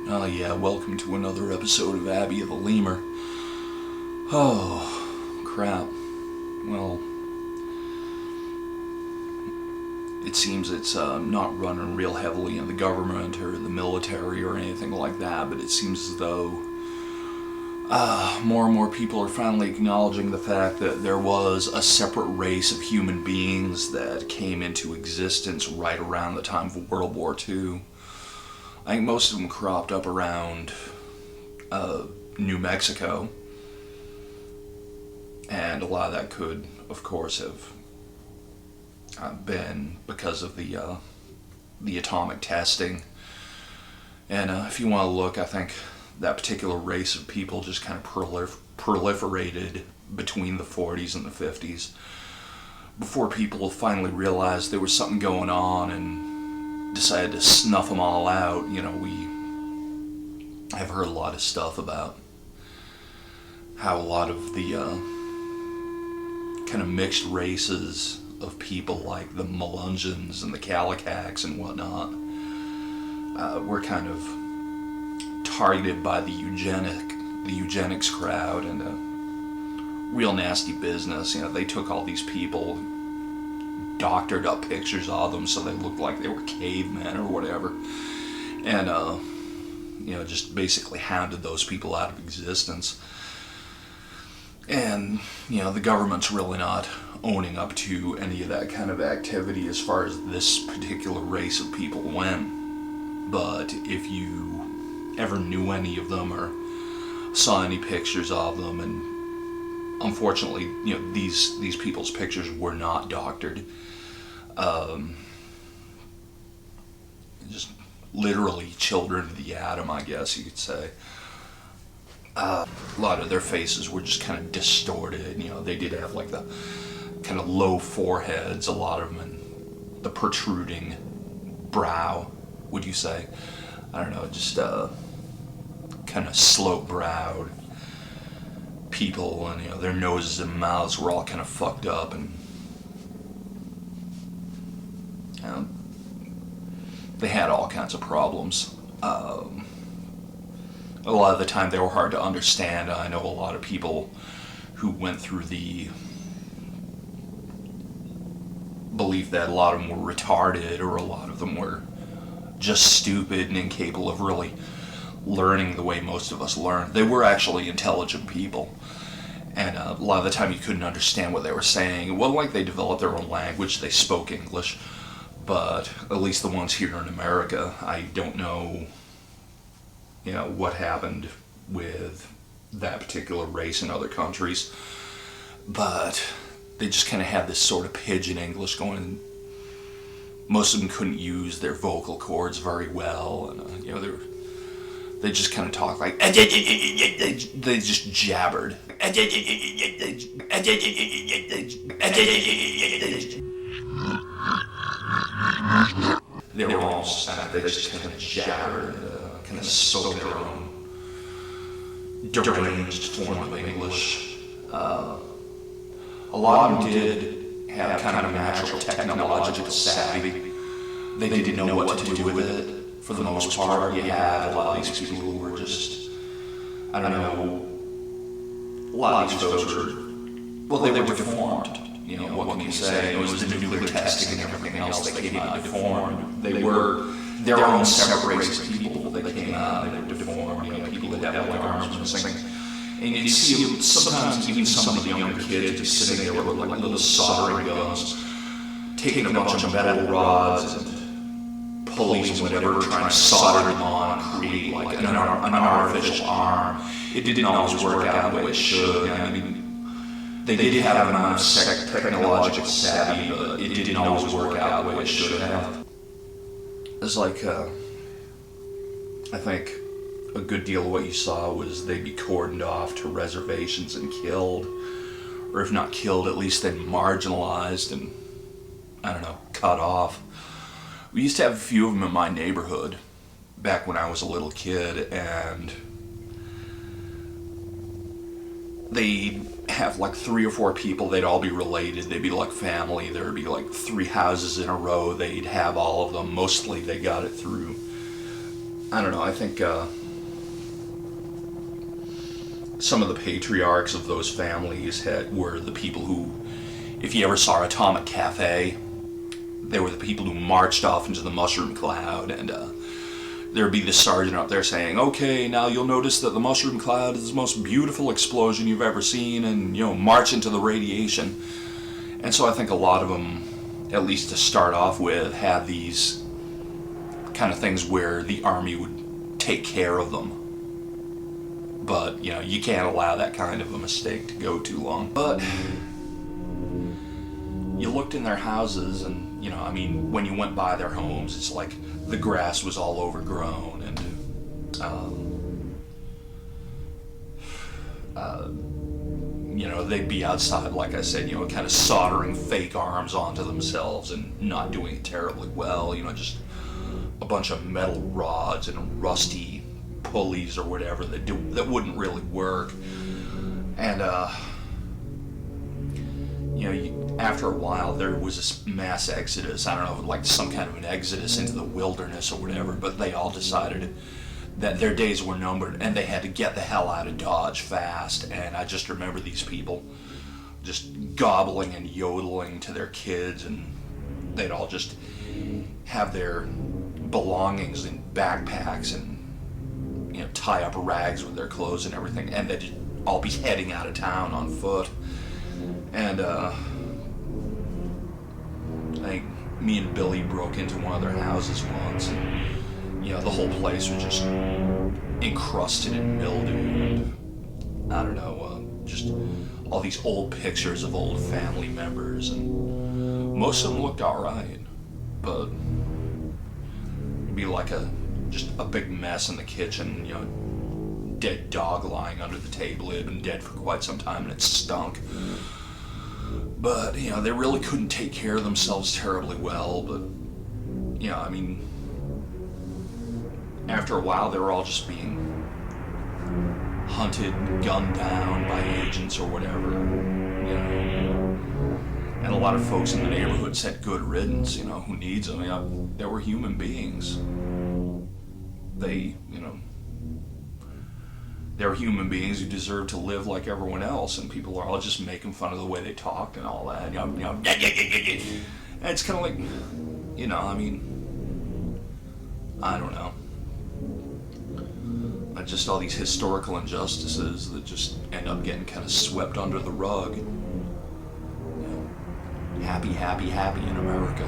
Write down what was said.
Oh yeah, welcome to another episode of Abbey of the Lemur. Oh, crap. Well, it seems it's not running real heavily in the government or the military or anything like that, but it seems as though more and more people are finally acknowledging the fact that there was a separate race of human beings that came into existence right around the time of World War II. I think most of them cropped up around New Mexico, and a lot of that could, of course, have been because of the atomic testing. And if you want to look, I think that particular race of people just kind of proliferated between the 40s and the 50s before people finally realized there was something going on and decided to snuff them all out. You know, I've heard a lot of stuff about how a lot of the kind of mixed races of people like the Melungeons and the Kallikaks and whatnot were kind of targeted by the eugenics crowd and real nasty business. You know, they took all these people, doctored up pictures of them so they looked like they were cavemen or whatever, and just basically hounded those people out of existence. And the government's really not owning up to any of that kind of activity as far as this particular race of people went. But if you ever knew any of them or saw any pictures of them, and unfortunately, these people's pictures were not doctored. Just literally children of the atom, I guess you could say. A lot of their faces were just kind of distorted. They did have like the kind of low foreheads, a lot of them, and the protruding brow, would you say? I don't know, just kind of slope-browed people, and their noses and mouths were all kind of fucked up, and they had all kinds of problems. A lot of the time they were hard to understand. I know a lot of people who went through the belief that a lot of them were retarded, or a lot of them were just stupid and incapable of really learning the way most of us learn. They were actually intelligent people, and a lot of the time you couldn't understand what they were saying. It wasn't like they developed their own language, they spoke English, but at least the ones here in America, I don't know what happened with that particular race in other countries, but they just kind of had this sort of pidgin English going. Most of them couldn't use their vocal cords very well, and they just kind of talked like they just jabbered. They were almost they just kind of jabbered, kind of spoke their own deranged form of English. A lot of them did have kind of natural technological savvy. They didn't know what to do with it. For the most part, you had a lot of these people who were just, I don't know, a lot of these folks were, well, they were deformed. What can you say? It was the nuclear testing and everything else that came out deformed. They were their own separate race of people. They came out, they were deformed, people that had like arms missing. And you'd see sometimes even some of the younger kids just sitting there with like little soldering guns, taking a bunch of metal rods and pulleys and whatever, trying to solder them on, create like an artificial arm. It didn't always work out the way it should. I mean, they did have an amount of technological savvy, but it didn't always work out the way it should have. It's like, I think a good deal of what you saw was they'd be cordoned off to reservations and killed, or if not killed, at least then marginalized and, I don't know, cut off. We used to have a few of them in my neighborhood back when I was a little kid, and they'd have like 3 or 4 people, they'd all be related, they'd be like family, there'd be like 3 houses in a row, they'd have all of them. Mostly they got it through I don't know, I think some of the patriarchs of those families were the people who, if you ever saw Atomic Cafe, they were the people who marched off into the mushroom cloud, and there'd be the sergeant up there saying, okay, now you'll notice that the mushroom cloud is the most beautiful explosion you've ever seen, and, march into the radiation. And so I think a lot of them, at least to start off with, had these kind of things where the army would take care of them. But, you can't allow that kind of a mistake to go too long. But you looked in their houses and, when you went by their homes, it's like the grass was all overgrown and, they'd be outside, like I said, kind of soldering fake arms onto themselves and not doing it terribly well, just a bunch of metal rods and rusty pulleys or whatever that wouldn't really work. And, after a while, there was this mass exodus. I don't know, like some kind of an exodus into the wilderness or whatever, but they all decided that their days were numbered and they had to get the hell out of Dodge fast. And I just remember these people just gobbling and yodeling to their kids, and they'd all just have their belongings in backpacks and, tie up rags with their clothes and everything, and they'd all be heading out of town on foot. And, I think me and Billy broke into one of their houses once, and, the whole place was just encrusted in mildew, and, I don't know, just all these old pictures of old family members, and most of them looked alright, but it'd be like just a big mess in the kitchen, dead dog lying under the table. It had been dead for quite some time and it stunk. But, they really couldn't take care of themselves terribly well. But, after a while, they were all just being hunted, gunned down by agents or whatever, And a lot of folks in the neighborhood said good riddance, who needs them? They were human beings. They were human beings who deserved to live like everyone else, and people are all just making fun of the way they talked and all that. And it's kind of like, I don't know. Just all these historical injustices that just end up getting kind of swept under the rug. Happy, happy, happy in America.